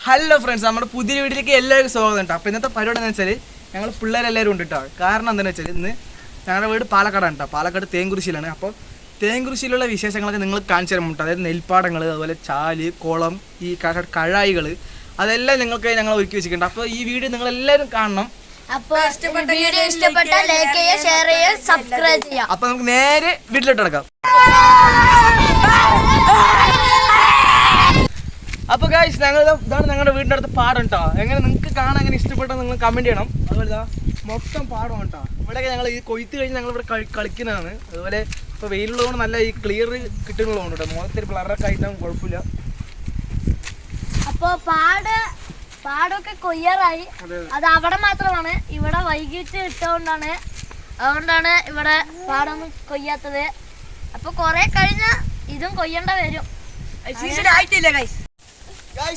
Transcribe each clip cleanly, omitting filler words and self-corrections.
Hello friends, നമ്മുടെ പുതിയ വീഡിയോയിലേക്ക് എല്ലാവർക്കും സ്വാഗതം കേട്ടോ. അപ്പോൾ ഇന്നത്തെ പരിപാടി എന്ന് വെച്ചാൽ ഞങ്ങൾ പിള്ളേരെല്ലാവരും ഉണ്ട് കേട്ടോ. കാരണം എന്താണെന്ന് വെച്ചാൽ ഇന്ന് ഞങ്ങളുടെ വീട് പാലക്കാടാണ് കേട്ടോ. പാലക്കാട് തേങ്കുറിശ്ശിയിലാണ്. അപ്പോൾ തേങ്കുറിശ്ശിയിലുള്ള വിശേഷങ്ങളൊക്കെ നിങ്ങൾ കാണിച്ചു തരാൻ കേട്ടോ. അതായത് നെൽപ്പാടങ്ങൾ, അതുപോലെ ചാല്, കുളം, ഈ കഴായികൾ, അതെല്ലാം നിങ്ങൾക്ക് ഞങ്ങൾ ഒരുക്കി വെച്ചിട്ടുണ്ട്. അപ്പോൾ ഈ വീഡിയോ നിങ്ങളെല്ലാവരും കാണണം. അപ്പോൾ നമുക്ക് നേരെ വീട്ടിലോട്ട് കിടക്കാം. അപ്പോൾ ഗൈസ്, ഇതാണ് ഞങ്ങളുടെ വീടിൻ്റെ അടുത്ത് പാടം കേട്ടോ. എങ്ങനെ നിങ്ങൾക്ക് കാണാൻ എങ്ങനെ ഇഷ്ടപ്പെട്ടാൽ നിങ്ങൾ കമൻറ്റ് ചെയ്യണം. അതുപോലെ ഇതാ മൊത്തം പാടം കേട്ടോ. ഇവിടെയൊക്കെ ഞങ്ങൾ ഈ കൊയ്ത്ത് കഴിഞ്ഞ് ഞങ്ങളിവിടെ കളിക്കുന്നതാണ്. അതുപോലെ ഇപ്പോൾ വെയിലുള്ളതുകൊണ്ട് നല്ല ഈ ക്ലിയർ കിട്ടുന്നതുകൊണ്ട് കേട്ടോ. മുഖത്തിൽ ബ്ലറൊക്കെ ആയിട്ടാകും കുഴപ്പമില്ല. അപ്പോൾ പാടമൊക്കെ കൊയ്യാറായി. അത് അവിടെ മാത്രമാണ്, ഇവിടെ വൈകിട്ട് ഇട്ടുകൊണ്ടാണ്. അതുകൊണ്ടാണ് ഇവിടെ പാടം കൊയ്യാത്തത്. അപ്പോൾ കുറെ കഴിഞ്ഞ ഇതും കൊയ്യേണ്ട വരും. സീസൺ ആയിട്ടില്ല ഗൈസ്.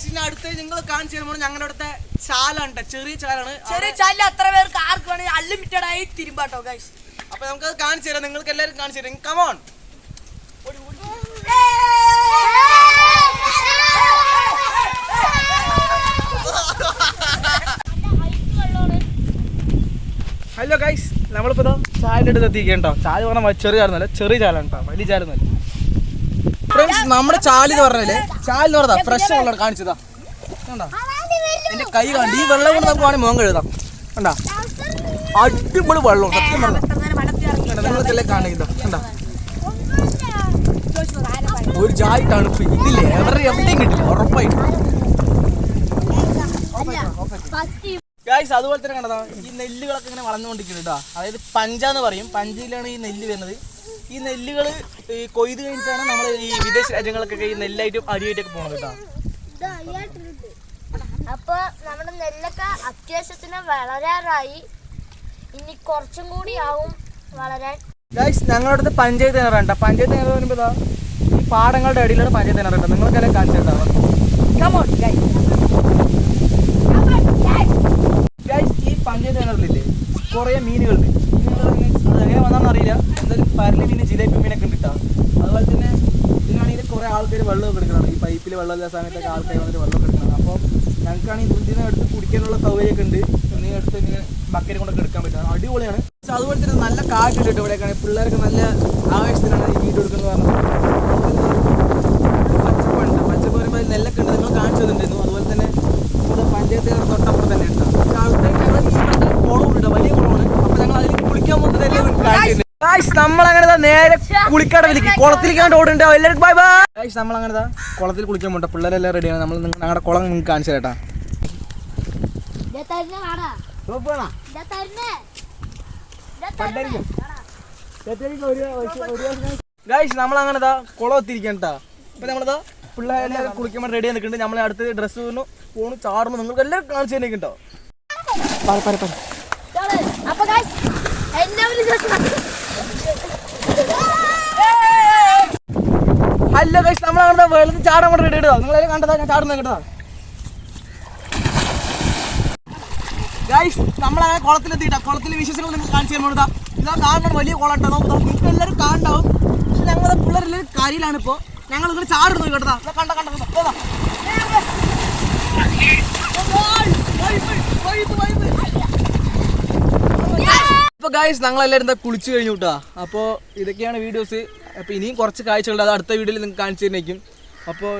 ഇനി അടുത്ത് നിങ്ങൾ കാണിച്ചു തരുമ്പോൾ ഞങ്ങളുടെ അടുത്തെ ചാലാണ്, ചെറിയ ചാലാണ്. ചെറിയ ചാലിൽ അത്ര പേർക്ക് ആർക്ക് വേണമെങ്കിൽ അൺലിമിറ്റഡ് ആയി തിരുമ്പാട്ടോ ഗൈസ്. അപ്പൊ നമുക്കത് കാണിച്ചു തരാം. നിങ്ങൾക്ക് എല്ലാവരും കാണിച്ചു തരാം. കമോൺ. ഹലോ ഗൈസ്, നമ്മളിപ്പോ ചാലിന്റെ അടുത്ത് എത്തിക്കേണ്ടോ. ചാല് പറഞ്ഞാൽ ചെറിയ ചാലൊന്നല്ല, ചെറിയ ചാലാണ് കേട്ടോ, വലിയ ചാലൊന്നല്ല. ഫ്രണ്ട്സ്, നമ്മുടെ ചാല് എന്ന് പറഞ്ഞാല് ചാലെന്ന് പറഞ്ഞാ ഫ്രഷ് വെള്ളം കാണിച്ചതാ. കണ്ടാ എന്റെ കൈ കണ്ട് ഈ വെള്ളം കൊണ്ട് നമുക്ക് വേണമെങ്കിൽ മുഖം കഴുകാം. കണ്ടാ അടിപൊളി വെള്ളം, സത്യം പറഞ്ഞ നിങ്ങൾക്കെല്ലാം കാണിക്കുന്നോ. കണ്ടാ ഒരു ചായ തണുപ്പ് ഇതില്ലേ എവിടെയും കിട്ടില്ല ഉറപ്പായിട്ട്. ഗൈസ്, അതുപോലെ തന്നെ കണ്ടതാ ഈ നെല്ലുകളൊക്കെ ഇങ്ങനെ വളർന്നുകൊണ്ടിരിക്കുന്നുണ്ട് കേട്ടോ. അതായത് പഞ്ചാന്ന് പറയും, പഞ്ചയിലാണ് ഈ നെല്ല് വരുന്നത്. ഈ നെല്ലുകൾ ഈ കൊയ്ത് കഴിഞ്ഞിട്ടാണ് നമ്മൾ ഈ വിദേശ രാജ്യങ്ങൾക്കൊക്കെ ഈ നെല്ലായിട്ടും അരിയായിട്ടൊക്കെ പോകുന്നത് കേട്ടോ. അപ്പൊ നമ്മുടെ നെല്ലൊക്കെ അത്യാവശ്യത്തിന് വളരാറായി. ഇനി കുറച്ചും കൂടി ആവും വളരാൻ. ഗൈസ്, ഞങ്ങളുടെ അടുത്ത് പഞ്ചായത്ത് കിണറാണ് കേട്ടോ. പഞ്ചായത്ത് കിണർ വരുമ്പോൾ ഇതാ ഈ പാടങ്ങളുടെ അടിയിലാണ് പഞ്ചായത്ത് കിണർ കേട്ടോ. നിങ്ങൾക്കെല്ലാം കാണിച്ചിട്ടുണ്ടാവും. ഗൈസ്, ഈ പഞ്ചായത്ത് കിണറിലില്ലേ കുറേ മീനുകളുണ്ട്. അതെങ്ങനെ വന്നാന്ന് അറിയില്ല. എന്തായാലും പരലി മീൻ, ജിലേബി മീനൊക്കെ ഉണ്ട് കേട്ടോ. അതുപോലെ തന്നെ ഇതിനാണെങ്കിൽ കുറേ ആൾക്കാർ വെള്ളമൊക്കെ എടുക്കണം. ഈ പൈപ്പിൽ വെള്ളമില്ലാത്ത സമയത്തൊക്കെ ആൾക്കാർ വന്നിട്ട് വെള്ളമൊക്കെ എടുക്കണം. അപ്പോൾ ഞങ്ങൾക്കാണെങ്കിൽ ഇതിനെ എടുത്ത് കുടിക്കാനുള്ള സൗകര്യമൊക്കെ ഉണ്ട്. ഇനി എടുത്ത് ഇങ്ങനെ ബക്കറ്റ് കൊണ്ടൊക്കെ എടുക്കാൻ പറ്റും. അടിപൊളിയാണ്. പക്ഷെ അതുപോലെ തന്നെ നല്ല കാറ്റുണ്ട് കേട്ടോ. ഇവിടെയൊക്കെ പിള്ളേർക്ക് നല്ല ആവേശത്തിലാണ് ഈ വീഡിയോ എടുക്കുന്നത് പറഞ്ഞത്. പച്ചപ്പുണ്ട്, പച്ചപ്പ് വരുമ്പോൾ നെല്ലൊക്കെ ഉണ്ട്, നിങ്ങൾ കാണിച്ചു തന്നിട്ടുണ്ടായിരുന്നു. അതുപോലെ തന്നെ നമ്മുടെ പഞ്ചായത്ത് തൊട്ടപ്പുറം തന്നെ ഉണ്ട്. പക്ഷെ അവിടുത്തെ ഈ കുളമുണ്ട്, വലിയ കുളമാണ്. അപ്പോൾ ഞങ്ങൾ അതിൽ കുളിക്കാൻ പോകുന്നത് എല്ലാം കാണിച്ചിട്ടുണ്ട്. നമ്മളങ്ങനെ നേരെ കുളിക്കാടലേക്ക് കുളത്തിലേക്കാണ്ട് ഓടുന്നുണ്ട്. എല്ലാവർക്കും ബൈ ബൈ. നമ്മളങ്ങനെ കുളത്തിൽ കുളിക്കാൻ പോട്ടെ. പിള്ളേരെല്ലാം റെഡിയാണ്. നമ്മൾ ഞങ്ങളുടെ കുളം നിങ്ങൾക്ക് കാണിച്ചു തരട്ടാ. ഗൈസ്, നമ്മളങ്ങനെ കുളം എത്തിയിരിക്കാൻ കേട്ടാ. അപ്പൊ നമ്മളിതാ പിള്ളേരെല്ലാം കുളിക്കുമ്പോൾ റെഡി നിൽക്കുന്നുണ്ട്. നമ്മളെ അടുത്ത് ഡ്രസ്സ് പോണു ചാടുമ്പോൾ നിങ്ങൾക്ക് എല്ലാം കാണിച്ചു തന്നെ കേട്ടോ. ഹലോ ഗൈസ്, നമ്മളങ്ങനെ വെള്ളത്തിൽ ചാടാൻ വേണ്ടി റെഡി ഇടുക. നിങ്ങളെല്ലാം കണ്ടതാ ഞാൻ ചാടുന്നത് കേട്ടോ. ഗൈസ്, നമ്മളങ്ങനെ കുളത്തിലെത്തിയിട്ടാ. കുളത്തിലെ വിശേഷങ്ങൾ നിങ്ങൾക്ക് കാണിച്ചു തരാൻ പോണതാ. ഇതാ കാണണം, വലിയ കുളം കേട്ടോ. നിങ്ങൾക്ക് എല്ലാവരും കാണണ്ടാവും. ഞങ്ങളുടെ പിള്ളേരെല്ലാവരും കാര്യയിലാണ്. ഇപ്പോൾ ഞങ്ങൾ ഇങ്ങനെ ചാടുന്നത് കേട്ടതാ. കണ്ട അപ്പോൾ ഗൈസ്, ഞങ്ങളെല്ലാവരും കുളിച്ച് കഴിഞ്ഞു കേട്ടോ. അപ്പോൾ ഇതൊക്കെയാണ് വീഡിയോസ്. അപ്പോൾ ഇനിയും കുറച്ച് കാഴ്ചകളുണ്ട്. അത് അടുത്ത വീഡിയോയിൽ നിങ്ങൾക്ക് കാണിച്ചു തന്നേക്കും. അപ്പോൾ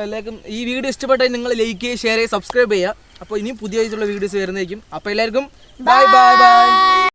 എല്ലാവർക്കും ഈ വീഡിയോ ഇഷ്ടപ്പെട്ടാൽ നിങ്ങൾ ലൈക്ക് ചെയ്യുക, ഷെയർ ചെയ്യുക, സബ്സ്ക്രൈബ് ചെയ്യുക. അപ്പോൾ ഇനിയും പുതിയ വീഡിയോസ് വരുന്നേക്കും. അപ്പോൾ എല്ലാവർക്കും ബൈ ബൈ ബൈ.